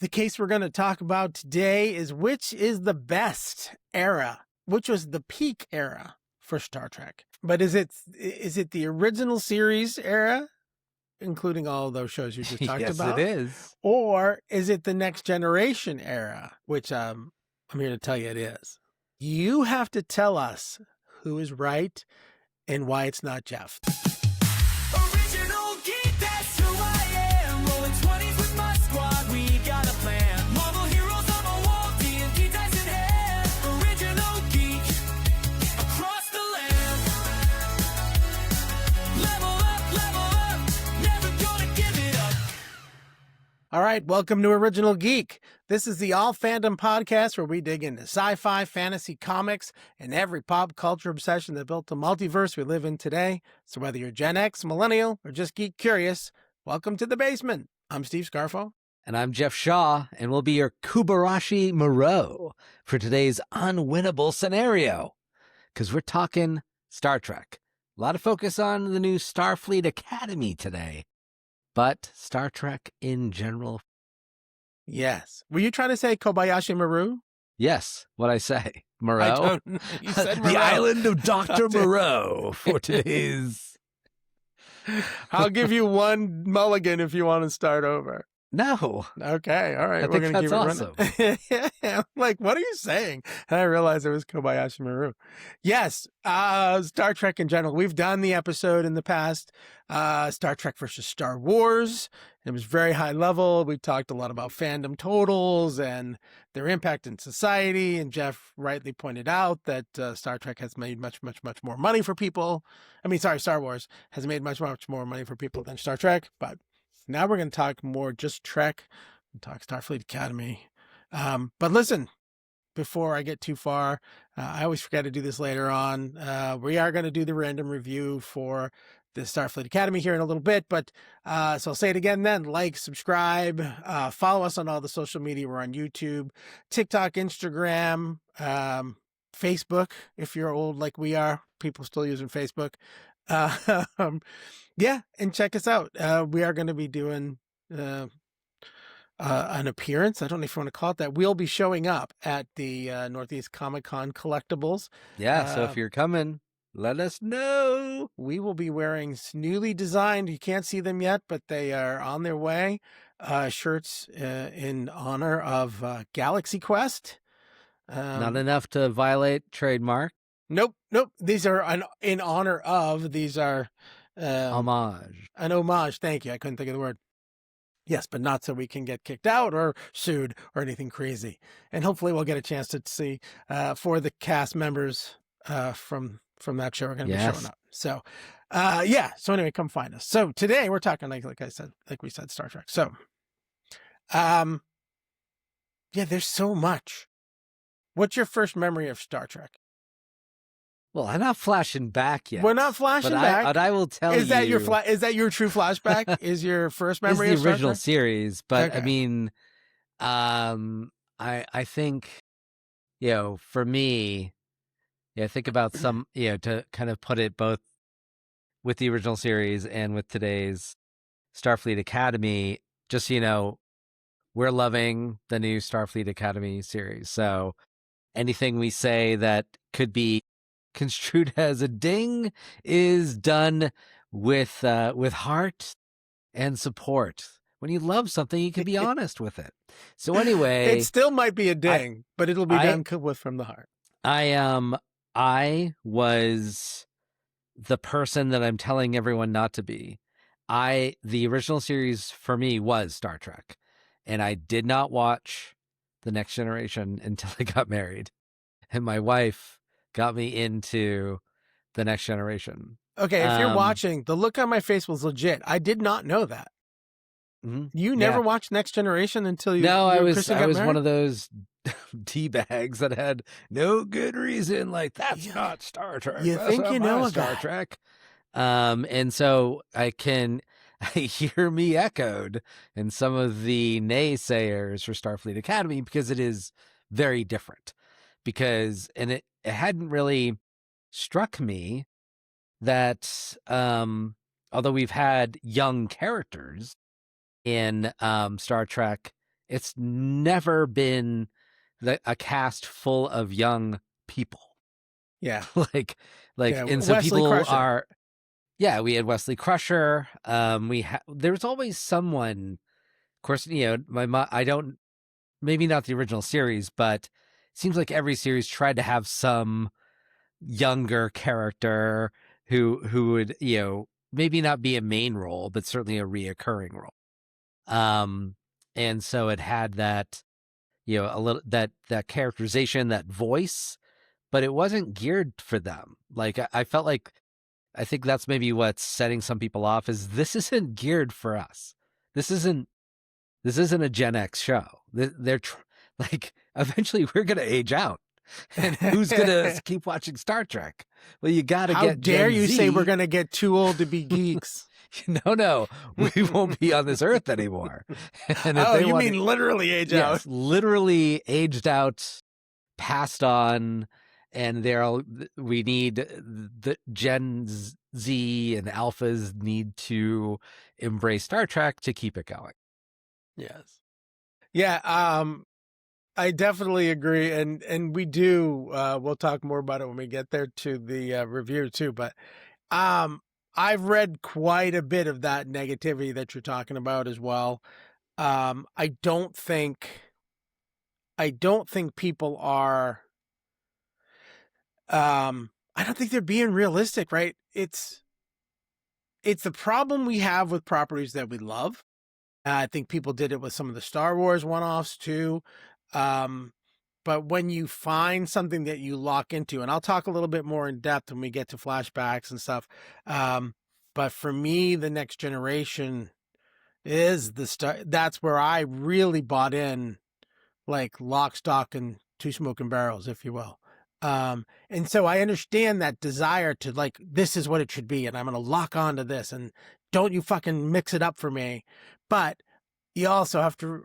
The case we're going to talk about today is which is the best era, which was the peak era for Star Trek. But is it the original series era, including all of those shows you just talked about? Yes, it is. Or is it the Next Generation era, which I'm here to tell you it is. You have to tell us who is right and why it's not Jeff. Original geek, that's who I am. Rolling 20s with my squad, we got a plan. Marvel heroes on the wall, D&D dice in hand. Original geek, across the land. Level up, never gonna give it up. All right, welcome to Original Geek. This is the All Fandom podcast where we dig into sci-fi, fantasy, comics, and every pop culture obsession that built the multiverse we live in today. So whether you're Gen X, Millennial, or just geek curious, welcome to the basement. I'm Steve Scarfo. And I'm Jeff Shaw, and we'll be your Kubarashi Moreau for today's unwinnable scenario. Because we're talking Star Trek. A lot of focus on the new Starfleet Academy today. But Star Trek in general. Yes. Were you trying to say Kobayashi Maru? Yes, what'd I say? Moreau? You said The Moreau. island of Dr. Moreau for today's... I'll give you one mulligan if you want to start over. No. Okay, all right. I think that's awesome. I'm like, what are you saying? And I realized it was Kobayashi Maru. Yes, Star Trek in general. We've done the episode in the past, Star Trek versus Star Wars. It was very high level. We talked a lot about fandom totals and their impact in society. And Jeff rightly pointed out that Star Trek has made much more money for people. Star Wars has made much more money for people than Star Trek, but now we're going to talk more just Trek, talk Starfleet Academy. But listen, before I get too far, I always forget to do this later on. We are going to do the random review for the Starfleet Academy here in a little bit. But so I'll say it again then. Like, subscribe, follow us on all the social media. We're on YouTube, TikTok, Instagram, Facebook. If you're old like we are, people still using Facebook. Yeah, and check us out. We are going to be doing an appearance. I don't know if you want to call it that. We'll be showing up at the Northeast Comic-Con Collectibles. Yeah, so if you're coming, let us know. We will be wearing newly designed, you can't see them yet, but they are on their way, shirts in honor of Galaxy Quest. Not enough to violate trademark. Nope. These are in honor of. These are... homage. An homage. Thank you. I couldn't think of the word. Yes, but not so we can get kicked out or sued or anything crazy. And hopefully we'll get a chance to see for the cast members from that show are going to be showing up. So, So anyway, come find us. So today we're talking like we said, Star Trek. So, there's so much. What's your first memory of Star Trek? Well, I'm not flashing back yet. We're not flashing back. But I will tell you. Is that your true flashback? Is your first memory of Star Trek? the original series, but okay. I think, for me, think about some, to kind of put it both with the original series and with today's Starfleet Academy, just, we're loving the new Starfleet Academy series. So anything we say that could be construed as a ding is done with heart and support. When you love something, you can be honest with it. So anyway, it still might be a ding, but it'll be done from the heart. I was the person that I'm telling everyone not to be. The original series for me was Star Trek, and I did not watch The Next Generation until I got married, and my wife got me into The Next Generation. Okay, if you're watching, the look on my face was legit. I did not know that. Mm-hmm. You never watched Next Generation until you. No, I was married? one of those tea bags that had no good reason. Like, that's not Star Trek. You think you know Star Trek? And so I hear me echoed in some of the naysayers for Starfleet Academy because it is very different. And it hadn't really struck me that although we've had young characters in Star Trek it's never been a cast full of young people. Yeah. like, Yeah, and so Wesley people Crusher. are, yeah, we had Wesley Crusher. There was always someone, of course, my mom, maybe not the original series, but it seems like every series tried to have some younger character who would, maybe not be a main role, but certainly a reoccurring role. And so it had that, a little that characterization, that voice, but it wasn't geared for them. Like I felt like, I think that's maybe what's setting some people off, is this isn't geared for us. This isn't a Gen X show. They're like, eventually we're going to age out. And who's going to keep watching Star Trek? Well, you got to get How dare Gen you Z. say we're going to get too old to be geeks? No, we won't be on this earth anymore. And if Oh, they you want mean literally age yes, out? literally aged out, passed on, and we need the Gen Z and alphas need to embrace Star Trek to keep it going. Yes. Yeah, I definitely agree, and we do. We'll talk more about it when we get there to the review too. But I've read quite a bit of that negativity that you're talking about as well. I don't think people are. I don't think they're being realistic, right? It's the problem we have with properties that we love. I think people did it with some of the Star Wars one-offs too. But when you find something that you lock into, and I'll talk a little bit more in depth when we get to flashbacks and stuff. But for me, the Next Generation is that's where I really bought in, like lock, stock, and two smoking barrels, if you will. And so I understand that desire to, like, this is what it should be, and I'm going to lock onto this, and don't you fucking mix it up for me. But you also have to,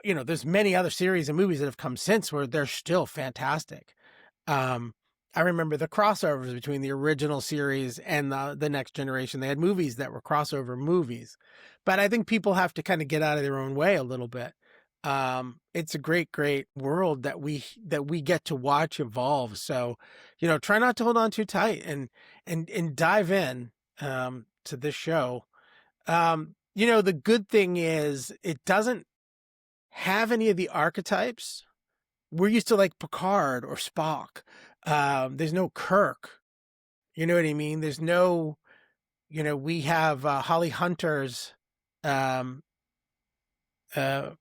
there's many other series and movies that have come since where they're still fantastic. I remember the crossovers between the original series and the Next Generation. They had movies that were crossover movies, but I think people have to kind of get out of their own way a little bit. It's a great, great world that we get to watch evolve. So, try not to hold on too tight and dive in, to this show. The good thing is it doesn't have any of the archetypes. We're used to like Picard or Spock. There's no Kirk. You know what I mean? There's no, we have Holly Hunter's, she Ada?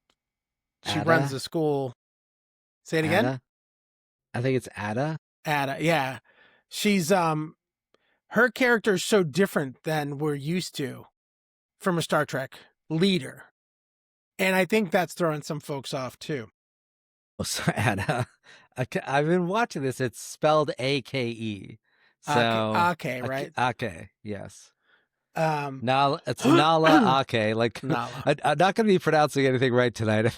runs the school. Say it again? Ada? I think it's Ada. Ada, yeah. She's her character is so different than we're used to from a Star Trek leader. And I think that's throwing some folks off too. Oh, so Ada. I've been watching this. It's spelled AKE. So Ake, right? Ake, yes. Nala. It's Nala Ake. Like, Nala. I'm not going to be pronouncing anything right tonight.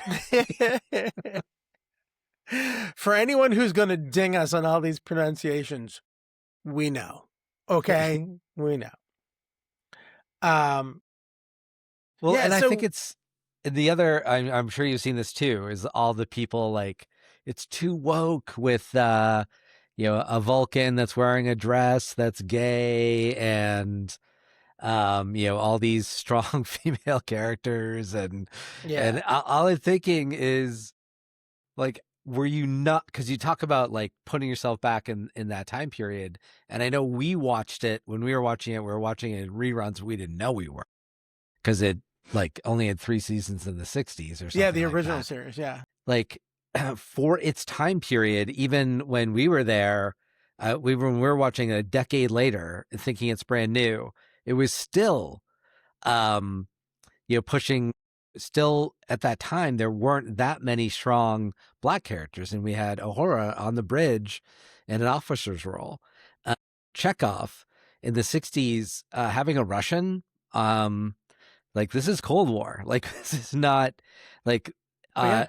For anyone who's going to ding us on all these pronunciations, we know. Okay? We know. Well, yeah, and so- I think it's the other, I'm sure you've seen this too, is all the people like, it's too woke with, a Vulcan that's wearing a dress that's gay, and, all these strong female characters. And all I'm thinking is, like, were you not, because you talk about like putting yourself back in that time period, and I know we watched it when we were watching it. We were watching it in reruns. We didn't know we were, because it like only had 3 seasons in the 60s or something. Yeah, the like original that. series, yeah. Like, for its time period, even when we were there, when we were watching a decade later and thinking it's brand new, it was still, pushing. Still at that time, there weren't that many strong Black characters, and we had Uhura on the bridge in an officer's role. Chekhov in the 60s, having a Russian, like, this is Cold War. Like, this is not like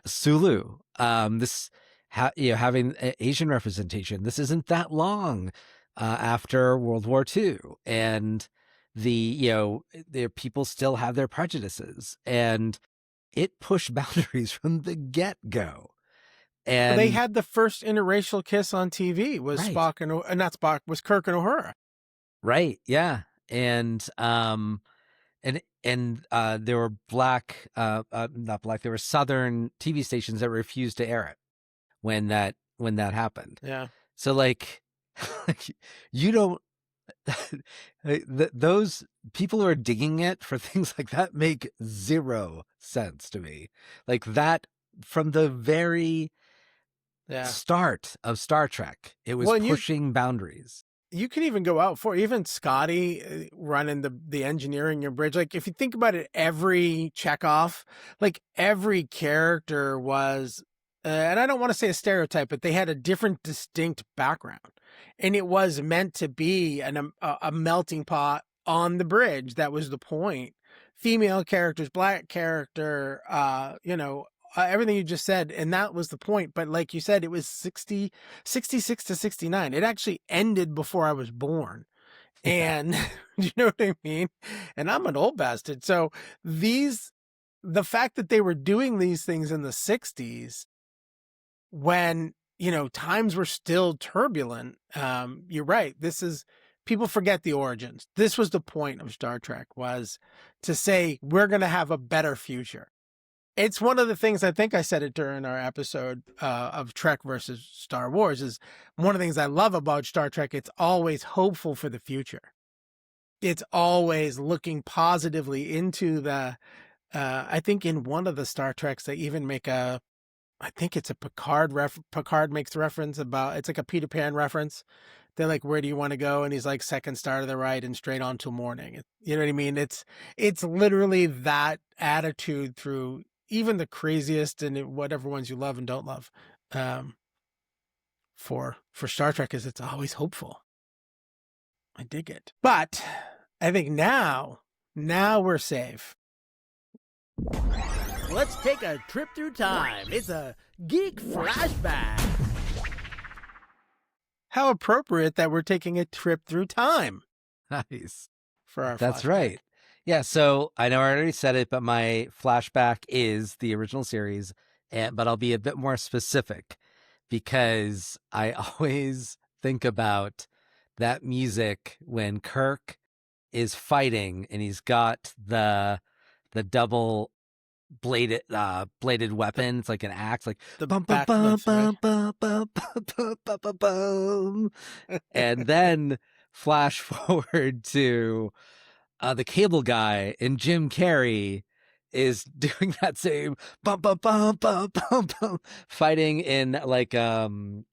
Sulu. Having Asian representation. This isn't that long after World War II, and the people still have their prejudices, and it pushed boundaries from the get-go. And They had the first interracial kiss on TV was Right. Spock and not Spock, was Kirk and Uhura. Right, yeah. And there were not black, there were Southern TV stations that refused to air it when that happened. Yeah. So like you don't those people who are digging it for things like that make zero sense to me. Like that from the very start of Star Trek, it was pushing boundaries. You can even go out for even Scotty running the engineering your bridge. Like if you think about it, every Chekhov, like every character was, and I don't want to say a stereotype, but they had a different, distinct background, and it was meant to be a melting pot on the bridge. That was the point. Female characters, black character, everything you just said, and that was the point. But like you said, it was 66 to 69. It actually ended before I was born. And you know what I mean? And I'm an old bastard. So the fact that they were doing these things in the 60s when, times were still turbulent. You're right. People forget the origins. This was the point of Star Trek, was to say, we're going to have a better future. It's one of the things, I think I said it during our episode of Trek versus Star Wars, is one of the things I love about Star Trek. It's always hopeful for the future. It's always looking positively into I think in one of the Star Treks, they even make I think it's a Picard makes the reference about, it's like a Peter Pan reference. They're like, where do you want to go? And he's like, second star to the right and straight on till morning. You know what I mean? It's literally that attitude through even the craziest and whatever ones you love and don't love. For Star Trek is it's always hopeful. I dig it. But I think now we're safe. Let's take a trip through time. It's a Geek Flashback. How appropriate that we're taking a trip through time. Nice. For our That's flashback. right. Yeah, so I know I already said it, but my flashback is the original series, but I'll be a bit more specific because I always think about that music when Kirk is fighting and he's got the double bladed weapon. It's like an axe, like The bum bum bum bum bum bum bum bum bum, and then flash forward to the cable guy, and Jim Carrey is doing that same bum bum bum bum bum bum, fighting in like a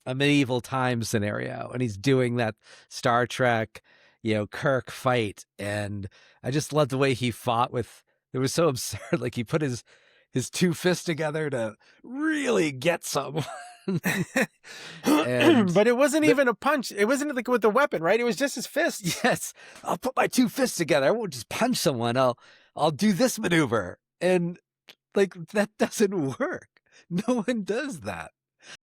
medieval time scenario, and he's doing that Star Trek, Kirk fight, and I just loved the way he fought with. It was so absurd. Like he put his two fists together to really get someone. But it wasn't even a punch. It wasn't like with the weapon, right? It was just his fist. Yes, I'll put my two fists together. I won't just punch someone. I'll do this maneuver, and like that doesn't work. No one does that.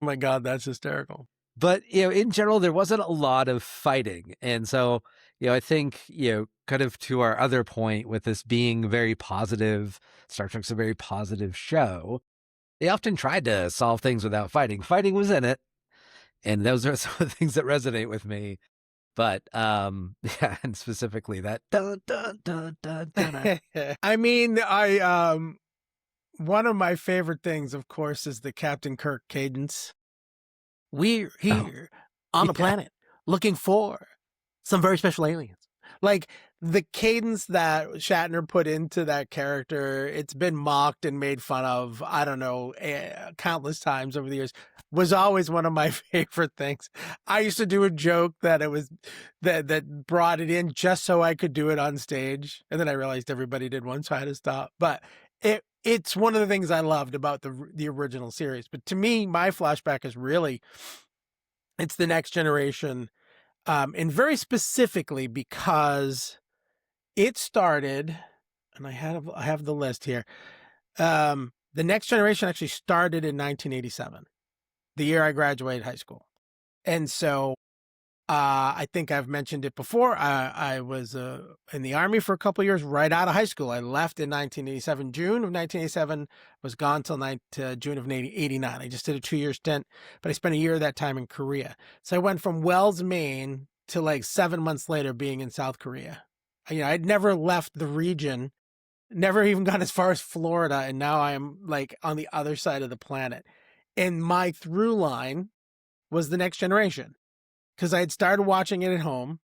Oh my God, that's hysterical. But in general, there wasn't a lot of fighting, and so I think kind of to our other point with this being very positive, Star Trek's a very positive show. They often tried to solve things without fighting. Fighting was in it, and those are some of the things that resonate with me. But yeah, and specifically that dun dun dun dun dun. I mean, one of my favorite things, of course, is the Captain Kirk cadence. We're here on the planet looking for some very special aliens. Like the cadence that Shatner put into that character, it's been mocked and made fun of, I don't know, countless times over the years, was always one of my favorite things. I used to do a joke that it was that brought it in just so I could do it on stage. And then I realized everybody did one, so I had to stop. But it's one of the things I loved about the original series. But to me, my flashback is really, it's the Next Generation. And very specifically because it started, and I have the list here. The Next Generation actually started in 1987, the year I graduated high school. And so I think I've mentioned it before. I was in the Army for a couple of years right out of high school. I left in 1987, June of 1987, was gone till June of 89. I just did a 2-year stint, but I spent a year of that time in Korea. So I went from Wells, Maine to like 7 months later being in South Korea. I'd never left the region, never even gone as far as Florida, and now I am like on the other side of the planet. And my through line was The Next Generation, because I had started watching it at home,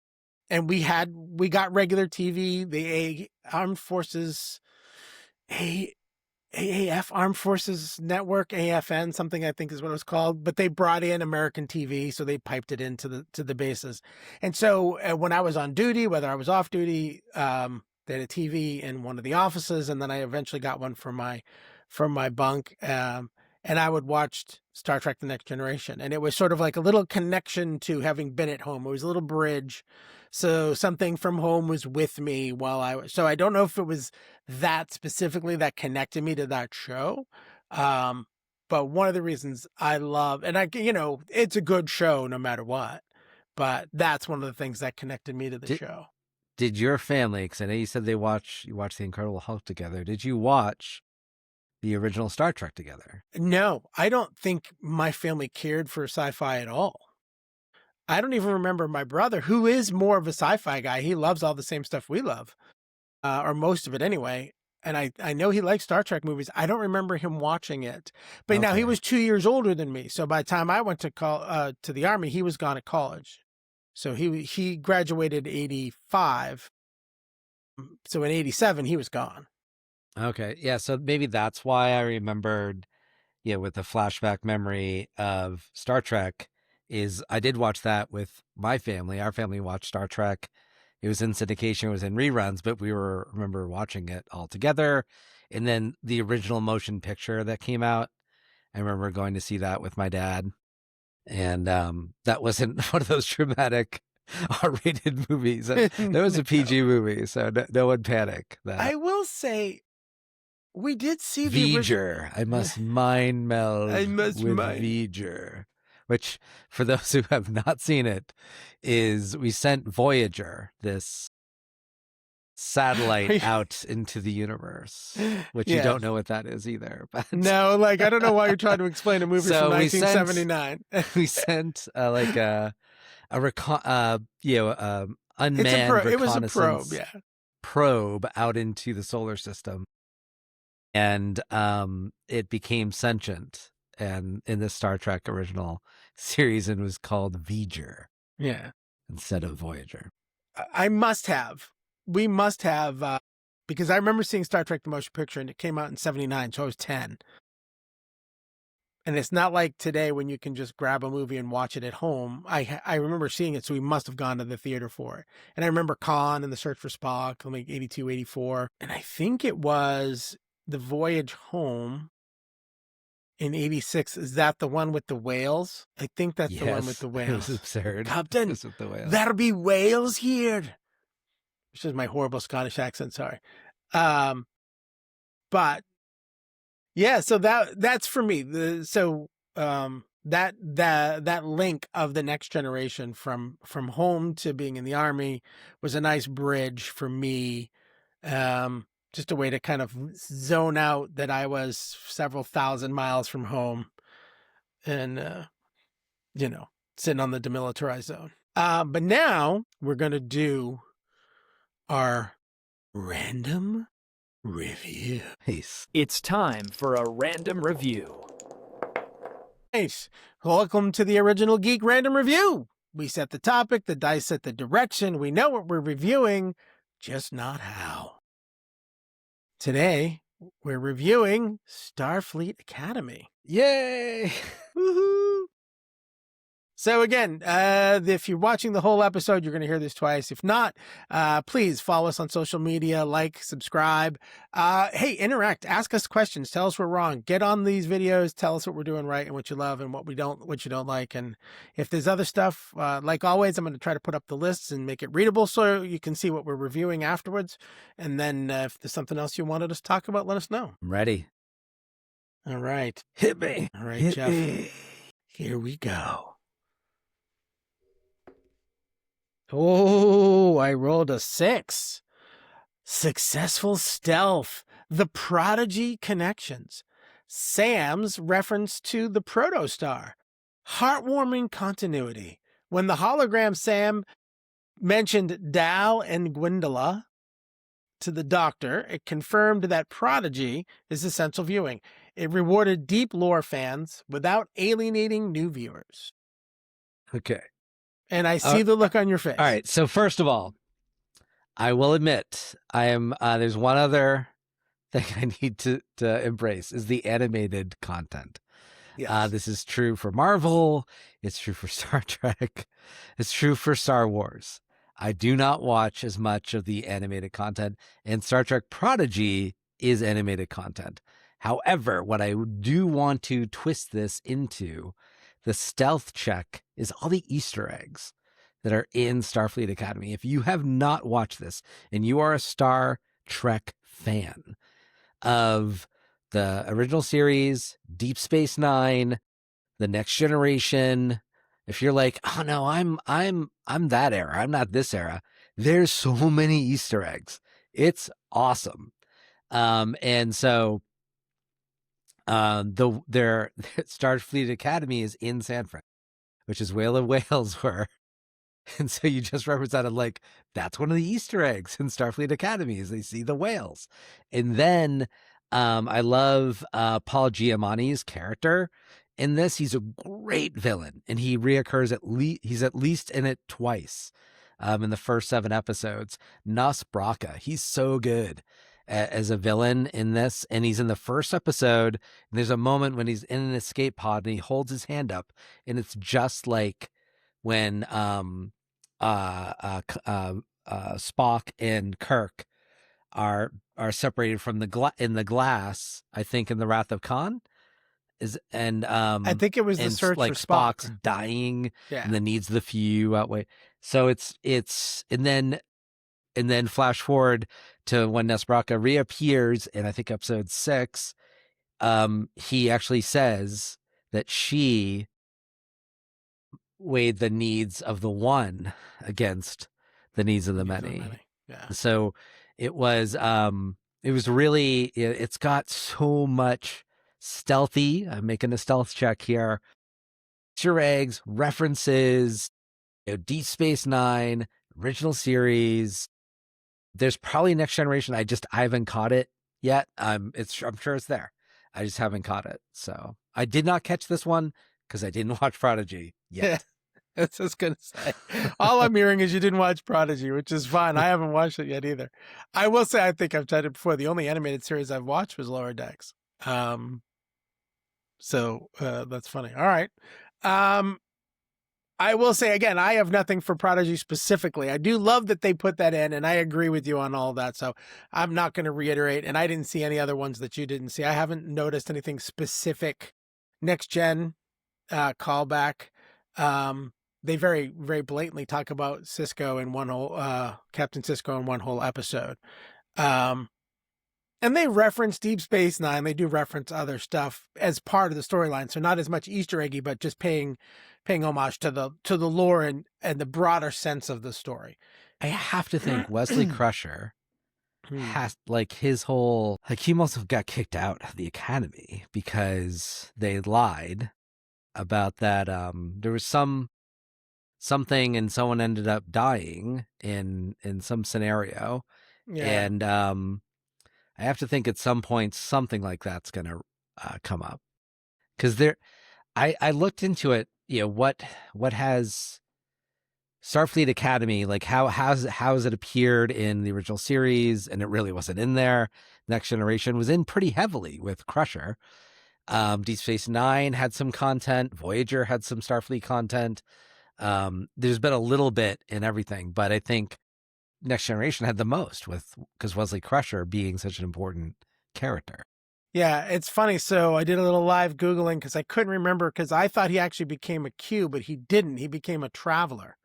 and we got regular TV, the Armed Forces, AAF, Armed Forces Network, AFN, something I think is what it was called, but they brought in American TV, so they piped it into the bases. And so when I was on duty, whether I was off duty, they had a TV in one of the offices, and then I eventually got one from my bunk. And I would watch Star Trek The Next Generation. And it was sort of like a little connection to having been at home. It was a little bridge. So something from home was with me so I don't know if it was that specifically that connected me to that show. But one of the reasons I love, and it's a good show no matter what, but that's one of the things that connected me to the show. Did your family, because I know you said you watched The Incredible Hulk together, did you watch the original Star Trek together? No, I don't think my family cared for sci-fi at all. I don't even remember my brother, who is more of a sci-fi guy. He loves all the same stuff we love, or most of it anyway. And I know he likes Star Trek movies. I don't remember him watching it. But Now he was 2 years older than me. So by the time I went to the Army, he was gone at college. So he graduated 85. So in 87, he was gone. Okay. Yeah. So maybe that's why I remembered, with the flashback memory of Star Trek, is I did watch that with my family. Our family watched Star Trek. It was in syndication, it was in reruns, but remember watching it all together. And then the original motion picture that came out, I remember going to see that with my dad. And that wasn't one of those dramatic R-rated movies. That was a PG movie, so no one panic. I will say, we did see Voyager. I must mind meld with Voyager, which, for those who have not seen it, is we sent Voyager, this satellite, out into the universe, which you don't know what that is either. But no, I don't know why you're trying to explain a movie from 1979. We sent unmanned it was a probe, probe out into the solar system, and it became sentient, and in the Star Trek original series, it was called Voyager, instead of Voyager. We must have, because I remember seeing Star Trek the Motion Picture, and it came out in 79, so I was 10. And it's not like today when you can just grab a movie and watch it at home. I remember seeing it, so we must have gone to the theater for it. And I remember Khan and the Search for Spock, like 82, 84. And I think it was the Voyage Home in 86. Is that the one with the whales? I think that's the one with the whales. It was absurd. Captain, with the whales. There'll be whales here. Which is my horrible Scottish accent, sorry. But yeah, so that's for me. That link of the Next Generation from home to being in the Army was a nice bridge for me. Just a way to kind of zone out that I was several thousand miles from home and, sitting on the demilitarized zone. But now we're going to do our random review. Nice. It's time for a random review. Nice. Welcome to the original Geek Random Review. We set the topic, the dice set the direction. We know what we're reviewing, just not how. Today, we're reviewing Starfleet Academy. Yay! Woohoo! So again, if you're watching the whole episode, you're going to hear this twice. If not, please follow us on social media, like, subscribe. Hey, interact, ask us questions, tell us we're wrong. Get on these videos, tell us what we're doing right and what you love and what you don't like. And if there's other stuff, like always, I'm going to try to put up the lists and make it readable so you can see what we're reviewing afterwards. And then if there's something else you wanted us to talk about, let us know. I'm ready. All right. Hit me. All right, Hit Jeff. me. Here we go. Oh, I rolled a 6. Successful stealth. The Prodigy connections. Sam's reference to the protostar. Heartwarming continuity. When the hologram Sam mentioned Dal and Gwendola to the Doctor, it confirmed that Prodigy is essential viewing. It rewarded deep lore fans without alienating new viewers. Okay. And I see the look on your face. All right. So first of all, I will admit I am. There's one other thing I need to embrace is the animated content. Yes. This is true for Marvel. It's true for Star Trek. It's true for Star Wars. I do not watch as much of the animated content, and Star Trek Prodigy is animated content. However, what I do want to twist this into, the stealth check, is all the Easter eggs that are in Starfleet Academy. If you have not watched this and you are a Star Trek fan of the original series, Deep Space Nine, The Next Generation, if you're like, oh no, I'm that era, I'm not this era, there's so many Easter eggs. It's awesome. And so their Starfleet Academy is in San Fran, which is where the whales were. And so you just represented, like, that's one of the Easter eggs in Starfleet Academy is they see the whales. And then I love Paul Giamatti's character in this. He's a great villain, and he reoccurs he's at least in it twice in the first 7 episodes. Nas Braca, he's so good as a villain in this, and he's in the first episode. And there's a moment when he's in an escape pod and he holds his hand up, and it's just like when Spock and Kirk are separated from in the glass, I think in the Wrath of Khan I think it was the search like for Spock. Spock's dying, Yeah. and the needs of the few outweigh. So it's and then flash forward to when Nesbraka reappears in, I think, episode 6. He actually says that she weighed the needs of the one against the needs of the many. Yeah. So it was really, it's got so much stealthy. I'm making a stealth check here. Easter eggs, references, Deep Space Nine, original series. There's probably Next Generation. I haven't caught it yet. I'm sure it's there. I just haven't caught it. So I did not catch this one because I didn't watch Prodigy yet. That's what I was going to say. All I'm hearing is you didn't watch Prodigy, which is fine. I haven't watched it yet either. I will say, I think I've tried it before. The only animated series I've watched was Lower Decks. So that's funny. All right. I will say again, I have nothing for Prodigy specifically. I do love that they put that in, and I agree with you on all that. So I'm not going to reiterate, and I didn't see any other ones that you didn't see. I haven't noticed anything specific. Next Gen callback. They very, very blatantly talk about Cisco in one whole, Captain Cisco in one whole episode. And they reference Deep Space Nine. They do reference other stuff as part of the storyline. So not as much Easter eggy, but just paying homage to the lore and the broader sense of the story. I have to think Wesley Crusher has, like, his whole, like, he must have got kicked out of the Academy because they lied about that. There was something and someone ended up dying in some scenario. Yeah. And I have to think at some point something like that's going to come up, because I looked into it. What has Starfleet Academy, like, how has it appeared in the original series, and it really wasn't in there. Next Generation was in pretty heavily with Crusher. Deep Space Nine had some content. Voyager had some Starfleet content. There's been a little bit in everything, but I think Next Generation had the most, because Wesley Crusher being such an important character. Yeah, it's funny. So I did a little live Googling because I couldn't remember, because I thought he actually became a Q, but he didn't. He became a Traveler.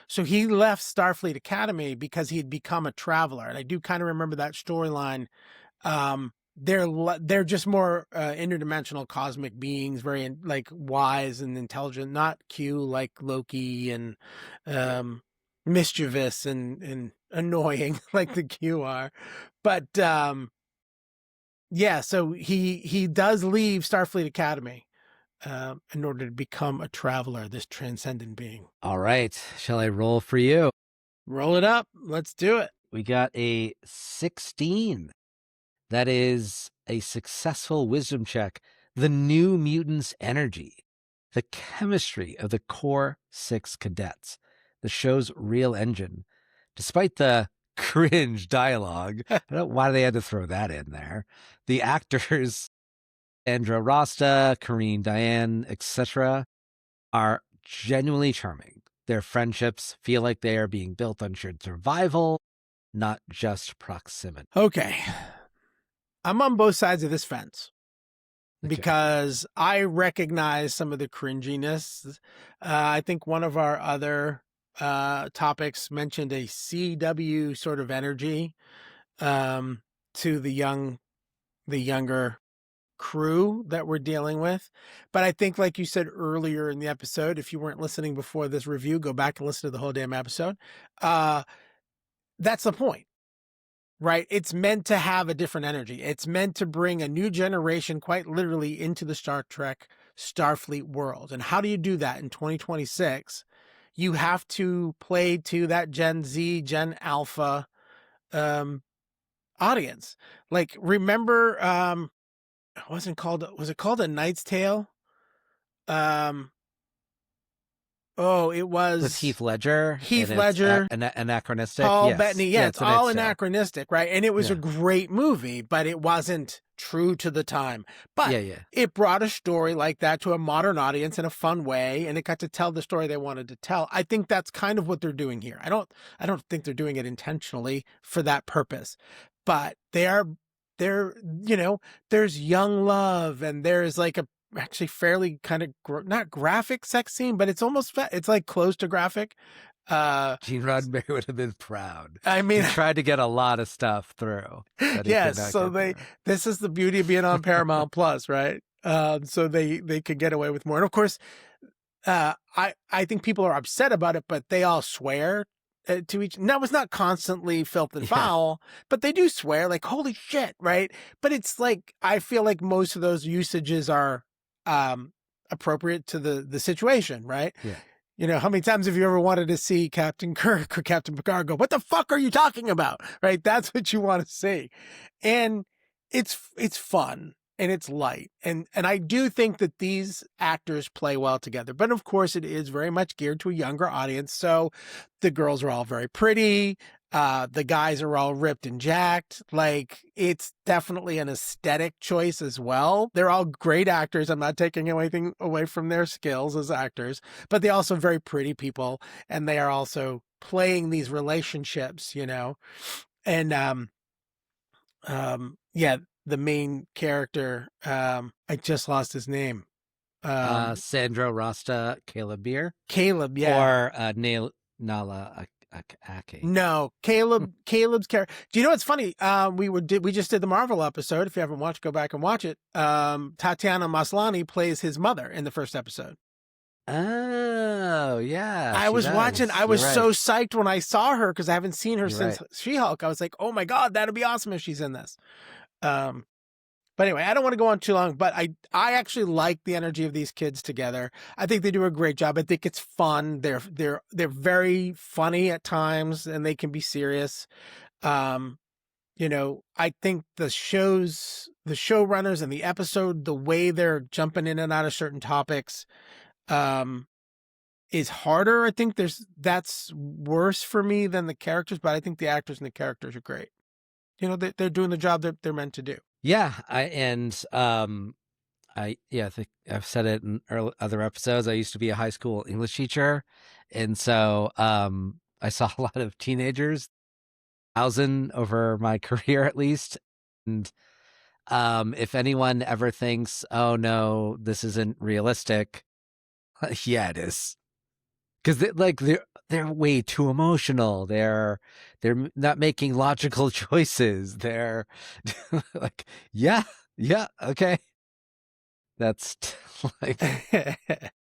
So he left Starfleet Academy because he had become a Traveler. And I do kind of remember that storyline. They're just more interdimensional cosmic beings, very like wise and intelligent, not Q like Loki and mischievous and annoying like the Q are. But yeah, so he does leave Starfleet Academy in order to become a traveler, this transcendent being. All right. Shall I roll for you? Roll it up. Let's do it. We got a 16. That is a successful wisdom check. The New Mutants' energy, the chemistry of the Core 6 cadets, the show's real engine. Despite the cringe dialogue, I don't know why they had to throw that in there. The actors, Andra Rasta, Karine Diane, etc., are genuinely charming. Their friendships feel like they are being built on shared survival, not just proximity. Okay. I'm on both sides of this fence Okay. because I recognize some of the cringiness. I think one of our other topics mentioned a CW sort of energy to the younger crew that we're dealing with. But I think, like you said earlier in the episode, if you weren't listening before this review, go back and listen to the whole damn episode. That's the point, right? It's meant to have a different energy. It's meant to bring a new generation quite literally into the Star Trek Starfleet world. And how do you do that in 2026? You have to play to that Gen Z, Gen Alpha audience. Like, remember, was it called A Knight's Tale? It was With Heath Ledger. Heath and Ledger, anachronistic. Paul Yes. Bettany. Yeah, it's a all Knight's Tale. anachronistic, right? And it was a Yeah. great movie, but it wasn't true to the time. But Yeah. it brought a story like that to a modern audience in a fun way, and it got to tell the story they wanted to tell. I think that's kind of what they're doing here. I don't think they're doing it intentionally for that purpose, but they're there's young love, and there's like a actually fairly kind of not graphic sex scene, but it's almost it's like close to graphic. Gene Roddenberry would have been proud. I mean, He tried to get a lot of stuff through. But he yes, could not so get through. this is the beauty of being on Paramount Plus, right? So they could get away with more. And of course, I think people are upset about it, but they all swear to each. Now, it's not constantly filth and Yeah. foul, but they do swear like, holy shit, right? But it's like, I feel like most of those usages are appropriate to the situation, right? Yeah. You know, how many times have you ever wanted to see Captain Kirk or Captain Picard go, what the fuck are you talking about? Right? That's what you want to see. And it's fun and it's light. And I do think that these actors play well together. But of course, it is very much geared to a younger audience. So the girls are all very pretty. The guys are all ripped and jacked. Like, it's definitely an aesthetic choice as well. They're all great actors. I'm not taking anything away from their skills as actors, but they're also very pretty people, and they are also playing these relationships, you know. And yeah, the main character, I just lost his name. Sandro Rasta, Caleb Beer, Caleb, yeah. or Nala Ake. No, Caleb's character. Do you know what's funny? We just did the Marvel episode. If you haven't watched, go back and watch it. Tatiana Maslany plays his mother in the first episode. Oh, yeah. I was watching. I was so psyched when I saw her because I haven't seen her You're since right. She-Hulk. I was like, oh my God, that'd be awesome if she's in this. But anyway, I don't want to go on too long, but I actually like the energy of these kids together. I think they do a great job. I think it's fun. They're very funny at times, and they can be serious. You know, I think the showrunners and the episode, the way they're jumping in and out of certain topics, is harder. I think that's worse for me than the characters, but I think the actors and the characters are great. You know, they're doing the job that they're meant to do. Yeah, I think I've said it in other episodes. I used to be a high school English teacher, and so I saw a lot of teenagers, 1,000 over my career at least. And if anyone ever thinks, "Oh no, this isn't realistic," yeah, it is, because they're way too emotional. They're not making logical choices. They're like, yeah, okay. That's like,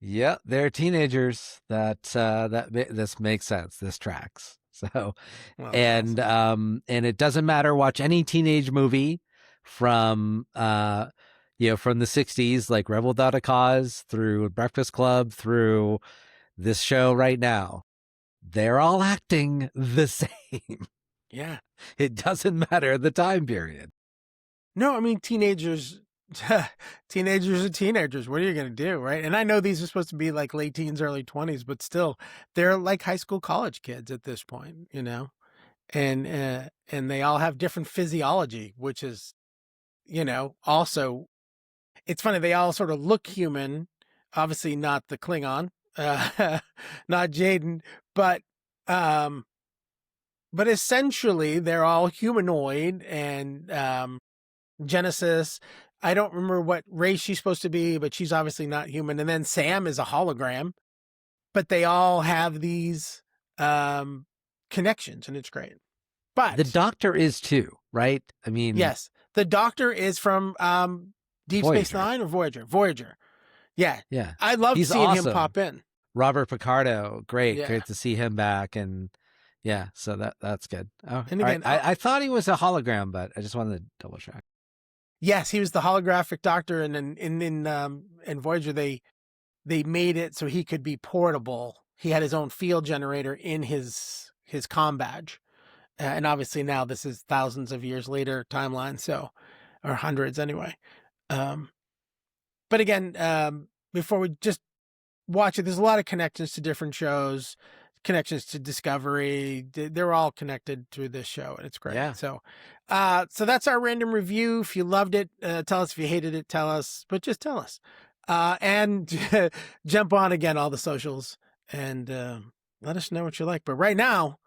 Yeah, they're teenagers. This makes sense. This tracks. So, Well, and it doesn't matter. Watch any teenage movie from from the '60s, like Rebel Without a Cause, through Breakfast Club, through this show right now. They're all acting the same. yeah. It doesn't matter the time period. No, I mean, teenagers teenagers are teenagers. What are you going to do, right? And I know these are supposed to be like late teens, early 20s, but still, they're like high school, college kids at this point, and they all have different physiology, which is, also, it's funny. They all sort of look human, obviously not the Klingon, not Jaden, um, but essentially they're all humanoid and, Genesis, I don't remember what race she's supposed to be, but she's obviously not human. And then Sam is a hologram, but they all have these connections, and it's great. But The Doctor is too, right? I mean, yes, the Doctor is from Deep Space Voyager. Nine or Voyager. Voyager. Yeah. Yeah. I love He's seeing him awesome. pop in. Robert Picardo, great. Yeah. Great to see him back. And yeah, so that's good. Oh, And all again, right. I thought he was a hologram, but I just wanted to double check. Yes, he was the holographic Doctor, and then in Voyager they made it so he could be portable. He had his own field generator in his comm badge, and obviously now this is thousands of years later timeline, so or hundreds anyway. But again, before we just watch it, there's a lot of connections to different shows, connections to Discovery. They're all connected through this show, and it's great. Yeah. So that's our random review. If you loved it, tell us. If you hated it, tell us. But just tell us. And jump on again all the socials and let us know what you like. But right now,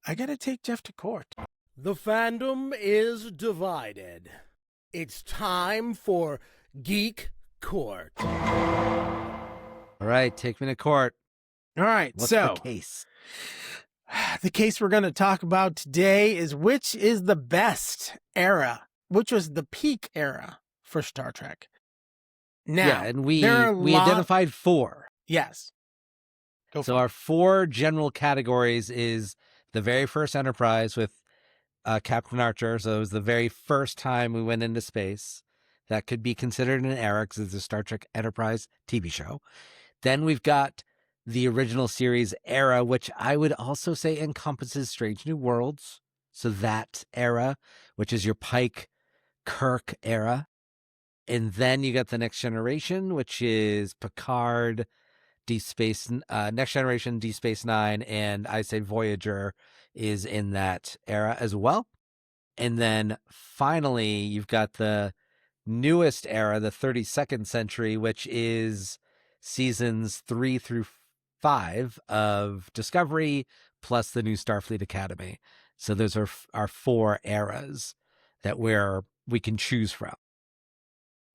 I gotta take Jeff to court. The fandom is divided. It's time for Geek Court. All right, take me to court. All right, What's so the case? the case we're going to talk about today is which is the best era, which was the peak era for Star Trek. Now, Yeah, and we there are a lot- identified 4. Yes. Go So for it. our 4 general categories is the very first Enterprise with Captain Archer. So it was the very first time we went into space. That could be considered an era because it's a Star Trek Enterprise TV show. Then we've got the original series era, which I would also say encompasses Strange New Worlds. So that era, which is your Pike, Kirk era. And then you got the Next Generation, which is Picard, Deep Space, Next Generation, Deep Space Nine, and I say Voyager is in that era as well. And then finally, you've got the newest era, the 32nd century, which is seasons 3 through 5 of Discovery, plus the new Starfleet Academy. So those are our 4 eras that we can choose from.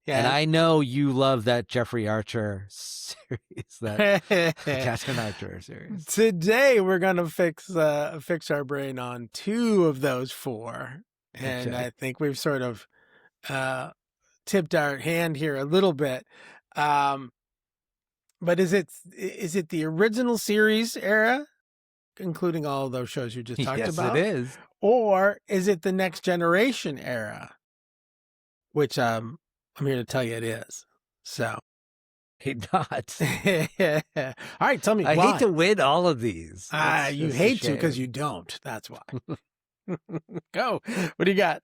Yeah. And I know you love that Jeffrey Archer series, that Captain Archer series. Today we're gonna fix our brain on 2 of those 4, and Okay. I think we've sort of tipped our hand here a little bit. But is it the original series era, including all of those shows you just talked Yes, about? it is. Or is it the Next Generation era? Which I'm here to tell you it is. So, Hey, not. all right, tell me I why. hate to win all of these. It's You just a hate to because shame. you don't. That's why. Go. What do you got?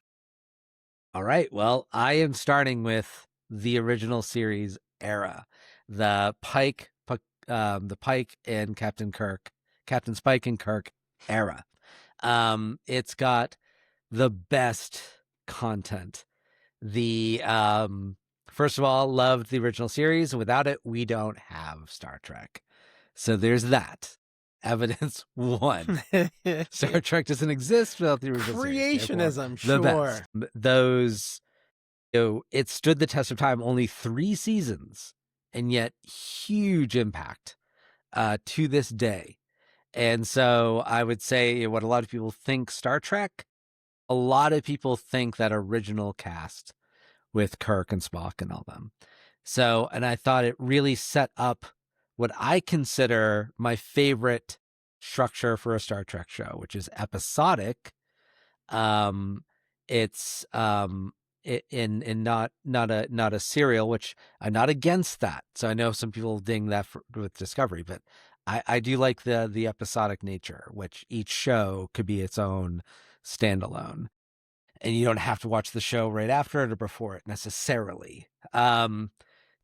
All right. Well, I am starting with the original series era, the Pike and Captain Spike and Kirk era. It's got the best content. The first of all, loved the original series. Without it, we don't have Star Trek. So there's that. Evidence 1. Star Trek doesn't exist without the original series. Therefore, Creationism, the sure. best. Those, it stood the test of time. Only 3 seasons, and yet huge impact to this day. And so I would say what a lot of people think Star Trek, a lot of people think that original cast with Kirk and Spock and all them. So, and I thought it really set up what I consider my favorite structure for a Star Trek show, which is episodic. It's in not a serial, which I'm not against that. So I know some people ding that with Discovery, but I do like the episodic nature, which each show could be its own standalone, and you don't have to watch the show right after it or before it necessarily.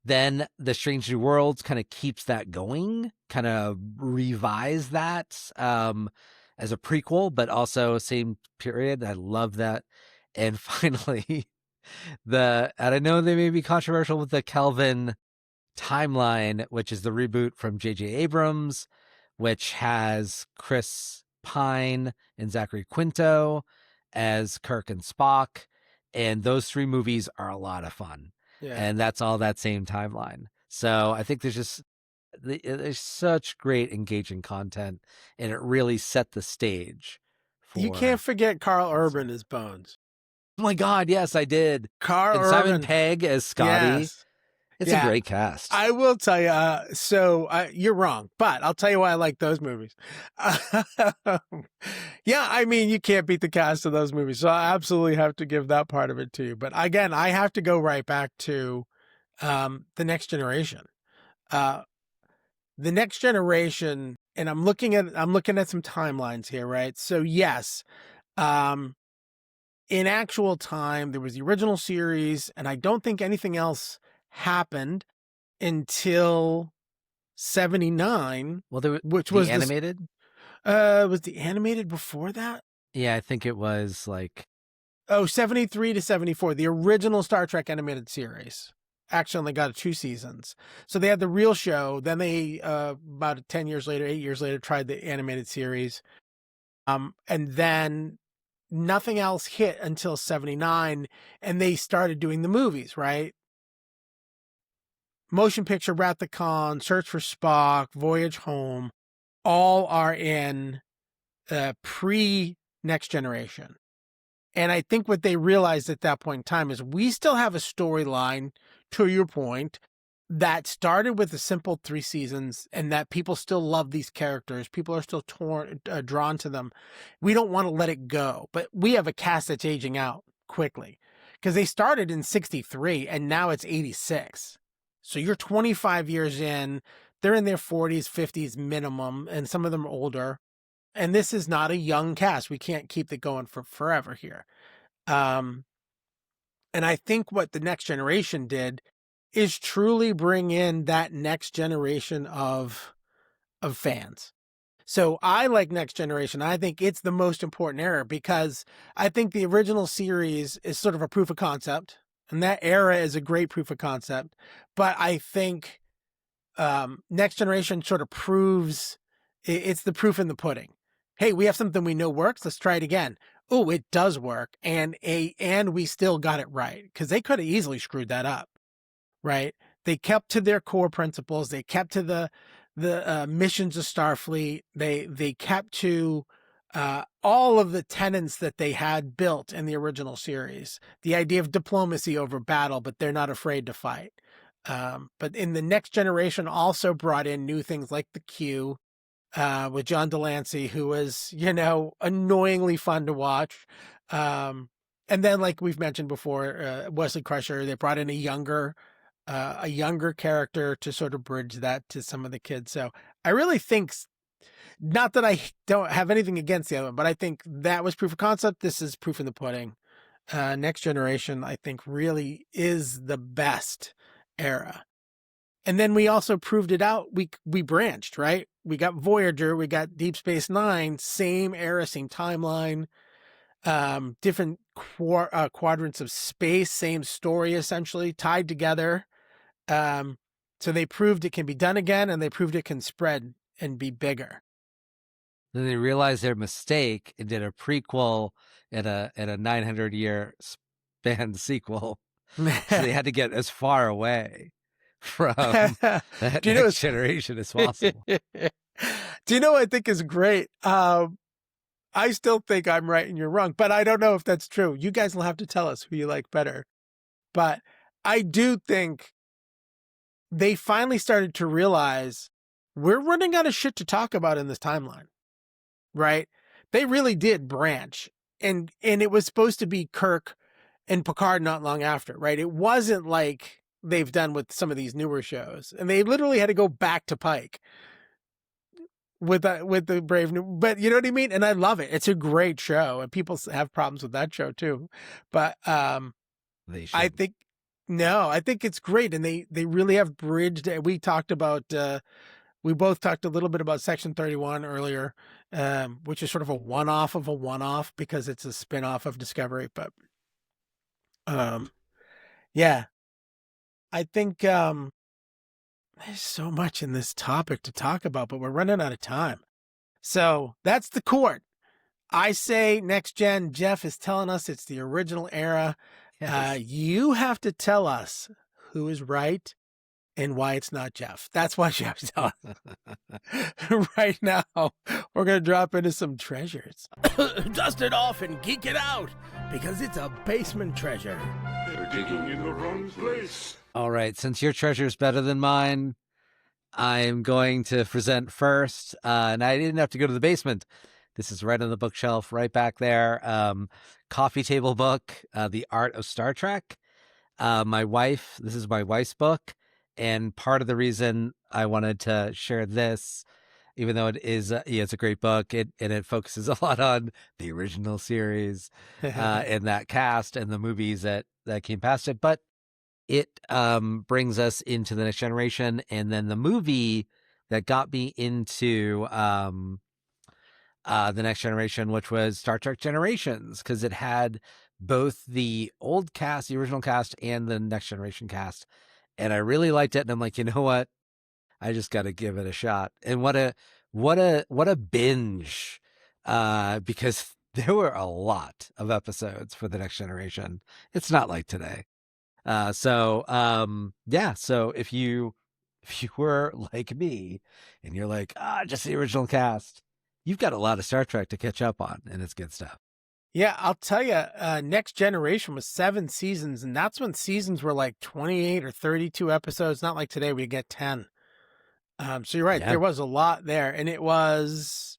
Then the Strange New Worlds kind of keeps that going, kind of revise that as a prequel, but also same period. I love that. And finally, and I know they may be controversial with the Kelvin timeline, which is the reboot from J.J. Abrams, which has Chris Pine and Zachary Quinto as Kirk and Spock. And those 3 movies are a lot of fun. Yeah. And that's all that same timeline. So I think there's such great engaging content, and it really set the stage. You can't forget Carl Urban as Bones. Oh my God, yes, I did. Carl and Urban. Simon Pegg as Scotty. Yes. It's Yeah. a great cast. I will tell you, you're wrong, but I'll tell you why I like those movies. Yeah, I mean, you can't beat the cast of those movies, so I absolutely have to give that part of it to you. But again, I have to go right back to The Next Generation. The Next Generation, and I'm looking at some timelines here, right? So yes, in actual time, there was the original series, and I don't think anything else happened until 79. Well, which the was animated. Was the animated before that? Yeah, I think it was like 73 to 74. The original Star Trek animated series actually only got 2 seasons. So they had the real show. Then they about 8 years later, tried the animated series. And then nothing else hit until 79, and they started doing the movies, right? Motion picture, Wrath of Khan, Search for Spock, Voyage Home, all are in pre-Next Generation. And I think what they realized at that point in time is we still have a storyline, to your point, that started with a simple 3 seasons, and that people still love these characters. People are still drawn to them. We don't want to let it go, but we have a cast that's aging out quickly because they started in 63 and now it's 86. So you're 25 years in, they're in their 40s, 50s minimum, and some of them are older. And this is not a young cast. We can't keep it going for forever here. And I think what the Next Generation did is truly bring in that next generation of fans. So I like Next Generation. I think it's the most important era because I think the original series is sort of a proof of concept, and that era is a great proof of concept. But I think Next Generation sort of proves it's the proof in the pudding. Hey, we have something we know works. Let's try it again. Oh, it does work. And we still got it right, because they could have easily screwed that up. Right? They kept to their core principles. They kept to the missions of Starfleet. They kept to all of the tenets that they had built in the original series. The idea of diplomacy over battle, but they're not afraid to fight. But in the Next Generation also brought in new things like the Q with John Delancey, who was, annoyingly fun to watch. And then, like we've mentioned before, Wesley Crusher, they brought in a younger character to sort of bridge that to some of the kids. So I really think, not that I don't have anything against the other one, but I think that was proof of concept. This is proof in the pudding. Next Generation, I think, really is the best era. And then we also proved it out. We branched, right? We got Voyager, we got Deep Space Nine, same era, same timeline, different quadrants of space, same story, essentially tied together. So they proved it can be done again, and they proved it can spread and be bigger. Then they realized their mistake and did a prequel and a 900-year span sequel. So they had to get as far away from that Next Generation as possible. Do you know what I think is great? I still think I'm right and you're wrong, but I don't know if that's true. You guys will have to tell us who you like better. But I do think they finally started to realize we're running out of shit to talk about in this timeline, right? They really did branch, and it was supposed to be Kirk and Picard not long after, right? It wasn't like they've done with some of these newer shows, and they literally had to go back to Pike with the Brave New, but you know what I mean? And I love it. It's a great show, and people have problems with that show too. But They should. I think it's great, and they really have bridged. We talked about we both talked a little bit about Section 31 earlier, which is sort of a one-off because it's a spin-off of Discovery. But yeah, I think there's so much in this topic to talk about, but we're running out of time. So that's the court. I say next gen. Jeff is telling us it's the original era. Yes. You have to tell us who is right and why it's not Jeff. That's why Jeff's telling us. Right now, we're going to drop into some treasures. Dust it off and geek it out, because it's a basement treasure. They're digging in the wrong place. All right, since your treasure is better than mine, I'm going to present first. And I didn't have to go to the basement. This is right on the bookshelf, right back there. Coffee table book, The Art of Star Trek. This is my wife's book. And part of the reason I wanted to share this, even though it is, it's a great book, and it focuses a lot on the original series and that cast and the movies that came past it. But it brings us into the Next Generation, and then the movie that got me into the Next Generation, which was Star Trek Generations, because it had both the old cast, the original cast, and the Next Generation cast, and I really liked it. And I'm like, you know what? I just got to give it a shot. And what a binge, because there were a lot of episodes for the Next Generation. It's not like today. So if you were like me and you're like, just the original cast, you've got a lot of Star Trek to catch up on, and it's good stuff. Yeah, I'll tell you, Next Generation was 7 seasons, and that's when seasons were like 28 or 32 episodes. Not like today, we get 10. So you're right, Yeah. There was a lot there, and it was,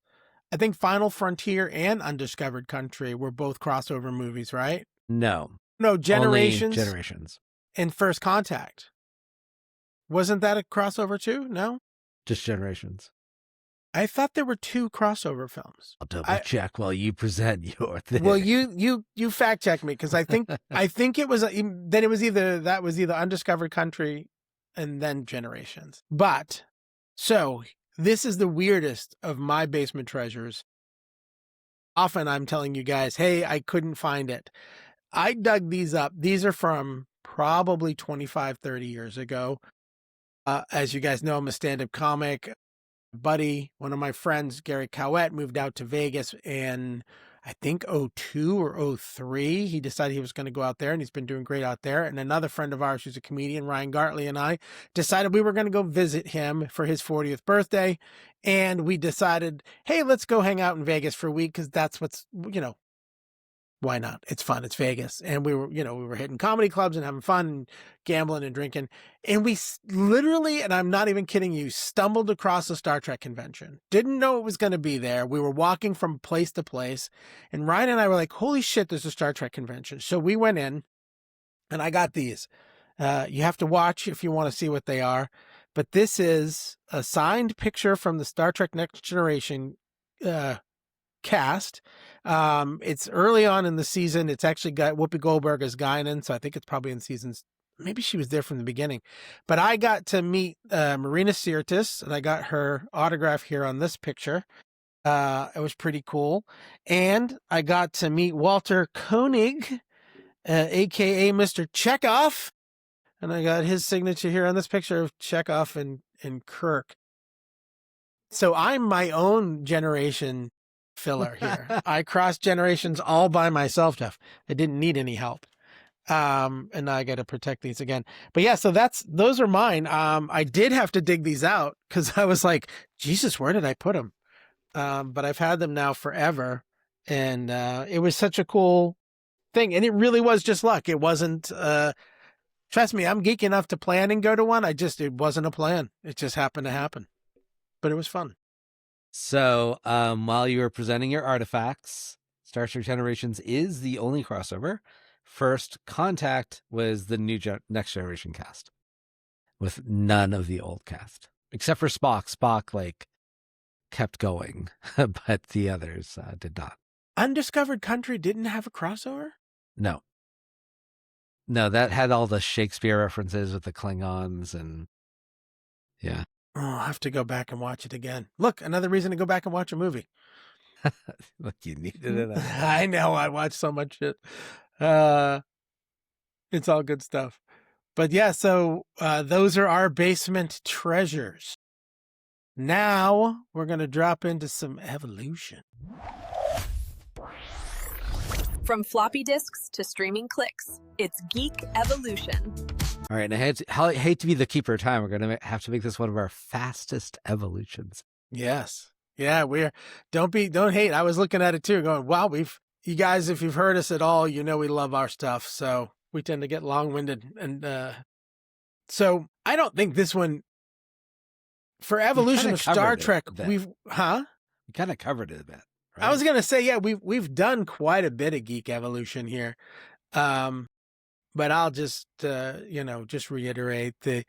I think Final Frontier and Undiscovered Country were both crossover movies, right? No, Generations, only Generations, and First Contact. Wasn't that a crossover too? No? just Generations. I thought there were 2 crossover films. I'll double check while you present your thing. Well, you fact check me, because I think it was either Undiscovered Country and then Generations. But so this is the weirdest of my basement treasures. Often I'm telling you guys, hey, I couldn't find it. I dug these up. These are from probably 25, 30 years ago. As you guys know, I'm a stand-up comic. Buddy, one of my friends, Gary Cowett, moved out to Vegas in, I think, 02 or 03. He decided he was going to go out there, and he's been doing great out there. And another friend of ours who's a comedian, Ryan Gartley, and I decided we were going to go visit him for his 40th birthday. And we decided, hey, let's go hang out in Vegas for a week, because that's what's, why not? It's fun. It's Vegas. And we were hitting comedy clubs and having fun and gambling and drinking. And we literally, and I'm not even kidding you, stumbled across a Star Trek convention. Didn't know it was going to be there. We were walking from place to place. And Ryan and I were like, holy shit, there's a Star Trek convention. So we went in, and I got these. You have to watch if you want to see what they are. But this is a signed picture from the Star Trek Next Generation cast. It's early on in the season. It's actually got Whoopi Goldberg as Guinan, so I think it's probably in seasons. Maybe she was there from the beginning. But I got to meet Marina Sirtis, and I got her autograph here on this picture. It was pretty cool. And I got to meet Walter Koenig, a.k.a. Mr. Chekhov. And I got his signature here on this picture of Chekhov and Kirk. So I'm my own generation filler here. I crossed generations all by myself, Jeff. I didn't need any help. And now I got to protect these again. But yeah, so those are mine. I did have to dig these out, because I was like, Jesus, where did I put them? But I've had them now forever. And it was such a cool thing. And it really was just luck. It wasn't, trust me, I'm geek enough to plan and go to one. It wasn't a plan. It just happened to happen. but it was fun. So while you were presenting your artifacts, Star Trek Generations is the only crossover. First Contact was the new Next Generation cast with none of the old cast, except for Spock. Spock, like, kept going, but the others did not. Undiscovered Country didn't have a crossover? No, that had all the Shakespeare references with the Klingons and yeah. Oh, I'll have to go back and watch it again. Look, another reason to go back and watch a movie. Look, you needed it. I know, I watch so much shit. It's all good stuff. But yeah, so those are our basement treasures. Now we're going to drop into some evolution. From floppy disks to streaming clicks, it's Geek Evolution. All right, and I hate to be the keeper of time. We're going to have to make this one of our fastest evolutions. Yes. Yeah, don't hate. I was looking at it too, going, wow, you guys, if you've heard us at all, you know we love our stuff. So we tend to get long-winded. And so I don't think this one, for evolution of Star Trek, we kind of covered it a bit. Right? I was going to say, yeah, we've done quite a bit of Geek Evolution here. But I'll just reiterate the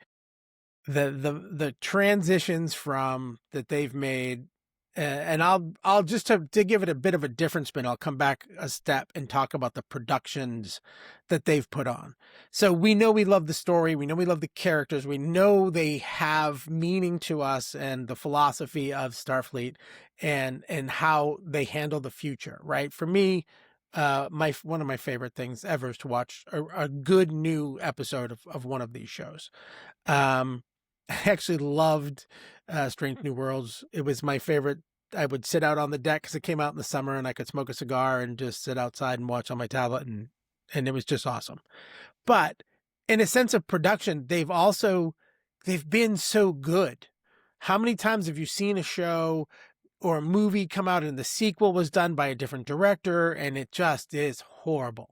transitions from that they've made, and I'll just to give it a bit of a different spin. I'll come back a step and talk about the productions that they've put on. So we know we love the story, we know we love the characters, we know they have meaning to us and the philosophy of Starfleet and how they handle the future. Right, for me. One of my favorite things ever is to watch a good new episode of one of these shows. I actually loved Strange New Worlds. It was my favorite. I would sit out on the deck because it came out in the summer and I could smoke a cigar and just sit outside and watch on my tablet, and it was just awesome. But in a sense of production, they've been so good. How many times have you seen a show or a movie come out and the sequel was done by a different director and it just is horrible?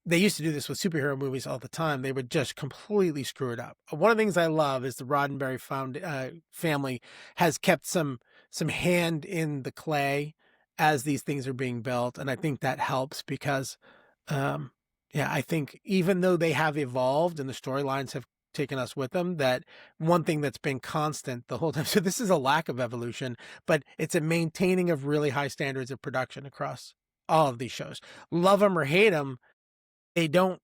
They used to do this with superhero movies all the time. They would just completely screw it up. One of the things I love is the Roddenberry family has kept some hand in the clay as these things are being built. And I think that helps because, I think even though they have evolved and the storylines have taken us with them, that one thing that's been constant the whole time. So this is a lack of evolution, but it's a maintaining of really high standards of production across all of these shows. Love them or hate them, they don't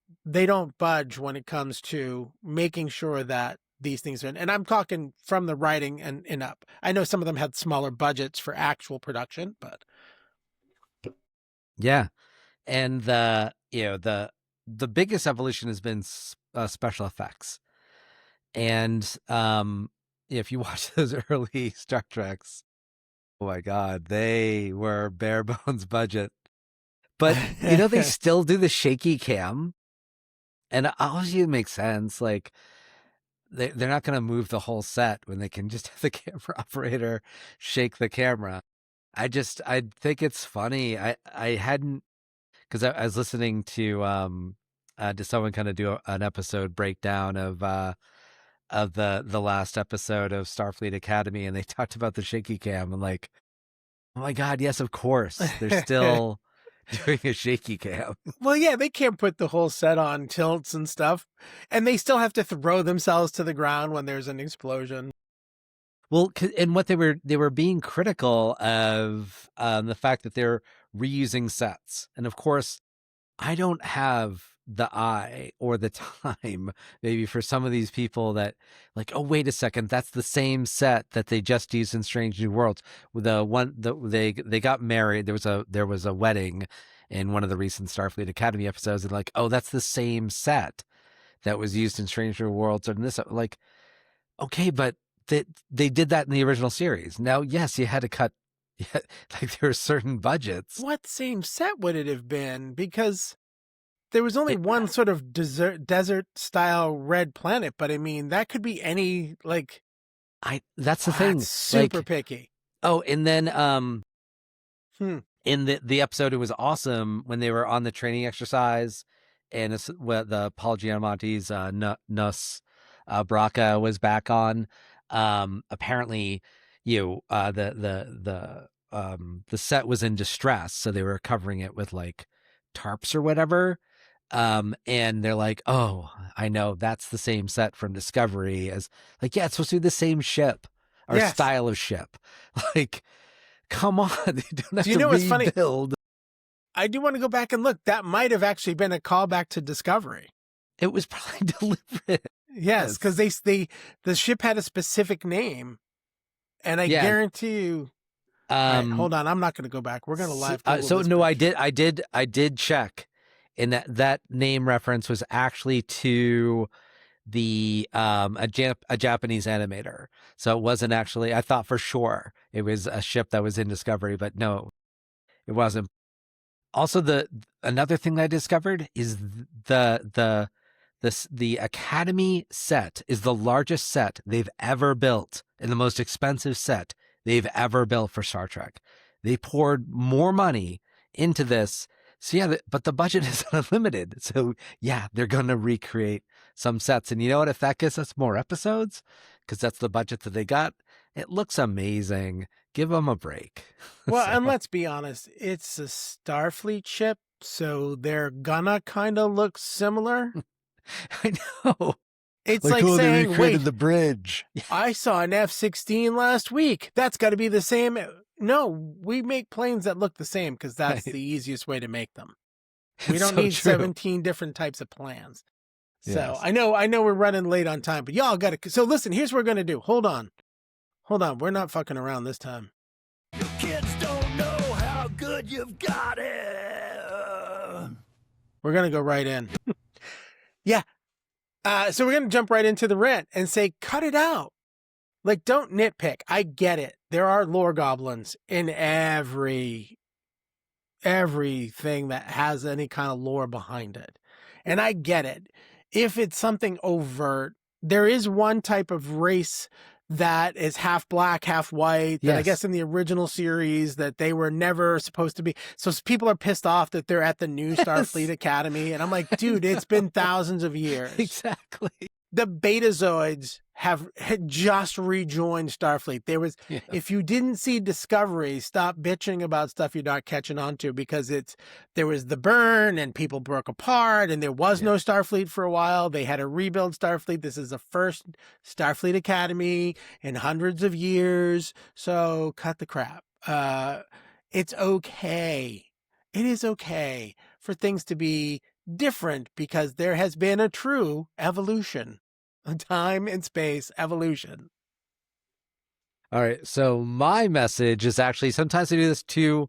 budge when it comes to making sure that these things are in. And I'm talking from the writing and up. I know some of them had smaller budgets for actual production, but yeah. And the biggest evolution has been special effects. And if you watch those early Star Treks, oh my God, they were bare bones budget. But, they still do the shaky cam. And obviously it makes sense. Like, they're not going to move the whole set when they can just have the camera operator shake the camera. I think it's funny. I hadn't, because I was listening to someone kind of do an episode breakdown of the last episode of Starfleet Academy, and they talked about the shaky cam. I'm like, oh my God, yes, of course. They're still doing a shaky cam. Well, yeah, they can't put the whole set on tilts and stuff, and they still have to throw themselves to the ground when there's an explosion. Well, and what they were being critical of the fact that they're reusing sets. And of course, I don't have the eye or the time maybe for some of these people that like, oh, wait a second, that's the same set that they just used in Strange New Worlds. They got married. There was a wedding in one of the recent Starfleet Academy episodes, and like, oh, that's the same set that was used in Strange New Worlds. And this, like, okay, but they did that in the original series. Now, yes, you had to cut. Like, there are certain budgets. What same set would it have been? Because there was only one sort of desert style red planet, but I mean, that could be any, like, that's the thing. Super picky. Oh, and then in the episode, it was awesome when they were on the training exercise, and the Paul Giamatti's Nus Braca was back on. apparently, the set was in distress, so they were covering it with like tarps or whatever. And they're like, oh, I know, that's the same set from Discovery as, like, yeah, it's supposed to be the same ship or Yes. style of ship. Like, come on, they don't have Do you to know what's funny? rebuild. I do want to go back and look. That might have actually been a callback to Discovery. It was probably deliberate. Yes, because the ship had a specific name, and I Yeah. guarantee you. All right, hold on, I'm not going to go back. We're going to live. Google So this no, picture. I did check, and that name reference was actually to the a Japanese animator. So it wasn't actually. I thought for sure it was a ship that was in Discovery, but no, it wasn't. Also, another thing that I discovered is the Academy set is the largest set they've ever built and the most expensive set they've ever built for Star Trek. They poured more money into this. So yeah, but the budget is unlimited. So yeah, they're going to recreate some sets. And you know what? If that gets us more episodes, because that's the budget that they got, it looks amazing. Give them a break. Well, So- and let's be honest, it's a Starfleet ship, so they're gonna kind of look similar. I know. It's like they saying, recreated wait, the bridge. I saw an F-16 last week. That's got to be the same. No, we make planes that look the same because that's Right. the easiest way to make them. We It's don't so need true. 17 different types of plans. So Yes. I know we're running late on time, but y'all got to. So listen, here's what we're going to do. Hold on. We're not fucking around this time. You kids don't know how good you've got it. We're going to go right in. Yeah. So we're going to jump right into the rant and say, cut it out. Like, don't nitpick. I get it. There are lore goblins in everything that has any kind of lore behind it. And I get it. If it's something overt, there is one type of race that is half black, half white, that I Yes. guess in the original series that they were never supposed to be. So people are pissed off that they're at the new Starfleet Academy. And I'm like, dude, it's been thousands of years. Exactly. The Betazoids had just rejoined Starfleet. There was, Yeah. if you didn't see Discovery, stop bitching about stuff you're not catching on to, because there was the burn and people broke apart and there was no Starfleet for a while. They had to rebuild Starfleet. This is the first Starfleet Academy in hundreds of years. So cut the crap. It's okay. It is okay for things to be different because there has been a true evolution, a time and space evolution. All right. So my message is actually, sometimes I do this too,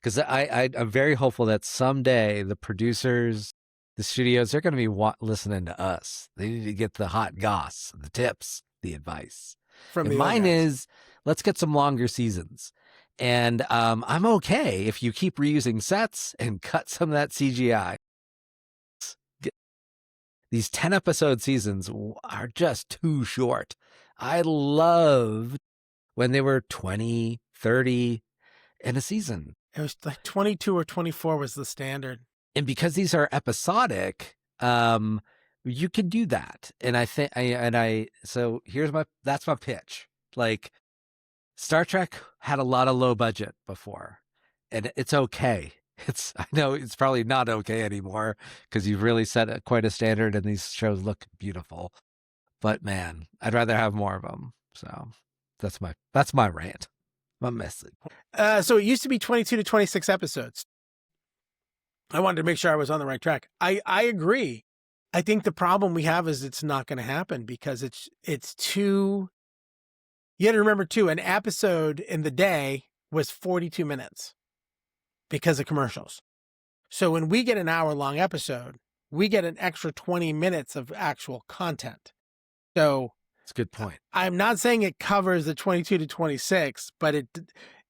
because I'm very hopeful that someday the producers, the studios, they're going to be listening to us. They need to get the hot goss, the tips, the advice. From And the mine old guys. is, let's get some longer seasons. And I'm okay if you keep reusing sets and cut some of that CGI. These 10-episode seasons are just too short. I loved when they were 20, 30 in a season. It was like 22 or 24 was the standard. And because these are episodic, you can do that. And I think, so that's my pitch. Like, Star Trek had a lot of low budget before, and it's okay. I know it's probably not okay anymore because you've really set quite a standard and these shows look beautiful. But man, I'd rather have more of them. So that's my rant, my message. So it used to be 22 to 26 episodes. I wanted to make sure I was on the right track. I agree. I think the problem we have is it's not going to happen because it's too. You got to remember too, an episode in the day was 42 minutes because of commercials. So when we get an hour-long episode, we get an extra 20 minutes of actual content. So That's a good point. I'm not saying it covers the 22 to 26, but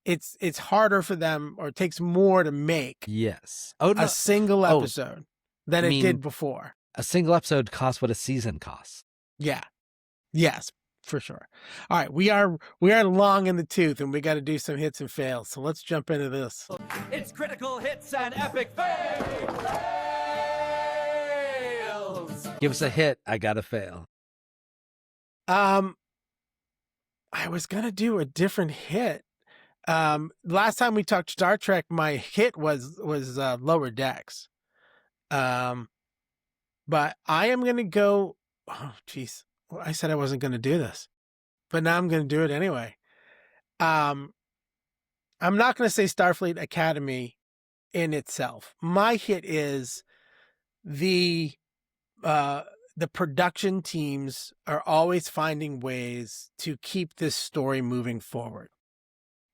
it's harder for them, or it takes more to make Yes. Oh, no. a single Oh, episode than I it mean- did before. A single episode costs what a season costs. Yeah. Yes, for sure. All right, we are long in the tooth, and we got to do some hits and fails. So let's jump into this. It's critical hits and epic fails. Give us a hit, I gotta fail. I was gonna do a different hit. Last time we talked Star Trek, my hit was Lower Decks. But I am gonna go. Oh, geez, well, I said I wasn't gonna do this, but now I'm gonna do it anyway. I'm not gonna say Starfleet Academy in itself. My hit is the production teams are always finding ways to keep this story moving forward.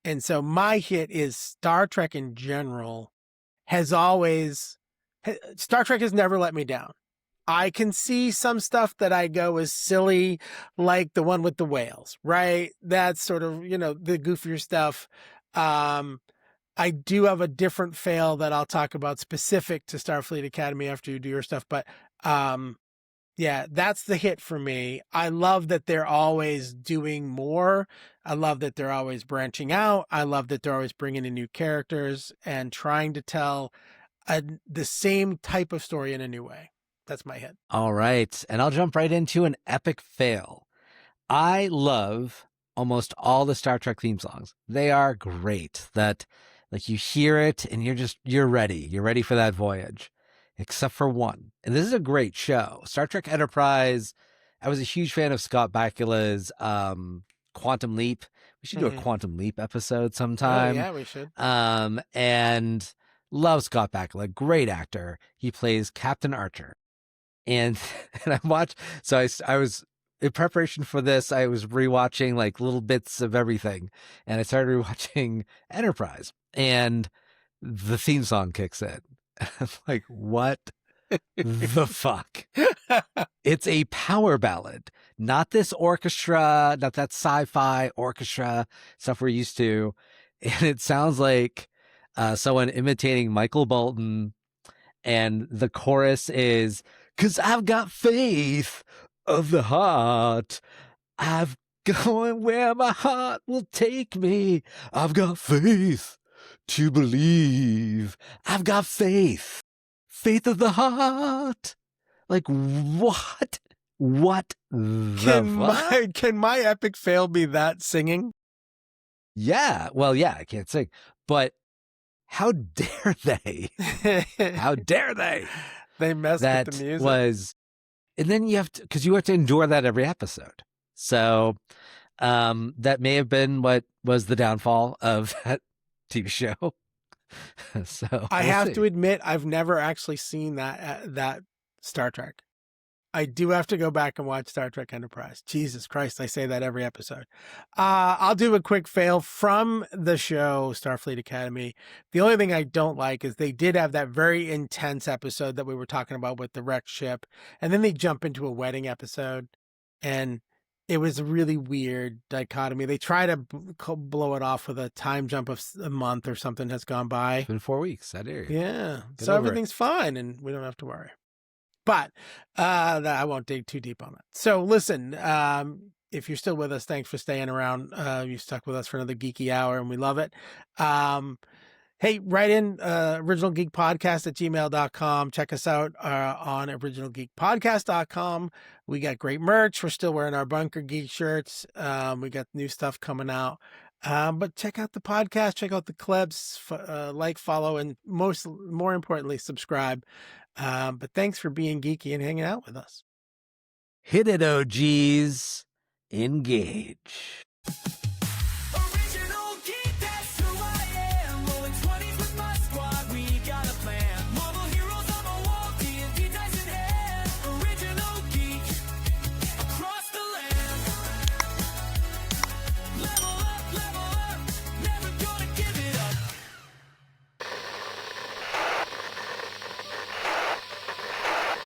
And so my hit is Star Trek in general Star Trek has never let me down. I can see some stuff that I go is silly, like the one with the whales, right? That's sort of, the goofier stuff. I do have a different fail that I'll talk about specific to Starfleet Academy after you do your stuff. But yeah, that's the hit for me. I love that they're always doing more. I love that they're always branching out. I love that they're always bringing in new characters and trying to tell the same type of story in a new way. That's my hit. All right. And I'll jump right into an epic fail. I love almost all the Star Trek theme songs. They are great. That, like, you hear it and you're ready. You're ready for that voyage, except for one. And this is a great show. Star Trek Enterprise. I was a huge fan of Scott Bakula's Quantum Leap. We should do a Quantum Leap episode sometime. Oh, yeah, we should. And love Scott Bakula. Great actor. He plays Captain Archer. And I watched, so I was in preparation for this, I was rewatching like little bits of everything, and I started rewatching Enterprise, and the theme song kicks in. I'm like, what the fuck? It's a power ballad, not this orchestra, not that sci-fi orchestra stuff we're used to. And it sounds like someone imitating Michael Bolton, and the chorus is, "'Cause I've got faith of the heart. I've going where my heart will take me. I've got faith to believe. I've got faith. Faith of the heart." Like, what? What the fuck? Can my epic fail be that singing? Yeah. Well, yeah, I can't sing. But how dare they? How dare they? They messed with the music. And then you have to endure that every episode. So that may have been what was the downfall of that TV show. So I have to admit, I've never actually seen that Star Trek. I do have to go back and watch Star Trek Enterprise. Jesus Christ, I say that every episode. I'll do a quick fail from the show Starfleet Academy. The only thing I don't like is they did have that very intense episode that we were talking about with the wrecked ship, and then they jump into a wedding episode, and it was a really weird dichotomy. They try to blow it off with a time jump of a month or something has gone by. It's been 4 weeks. I dare you. Yeah. So everything's fine, and we don't have to worry. But I won't dig too deep on it. So listen, if you're still with us, thanks for staying around. You stuck with us for another geeky hour, and we love it. Hey, write in originalgeekpodcast@gmail.com. Check us out on originalgeekpodcast.com. We got great merch. We're still wearing our Bunker Geek shirts. We got new stuff coming out. But check out the podcast, check out the clips, like, follow, and more importantly, subscribe. But thanks for being geeky and hanging out with us. Hit it, OGs. Engage.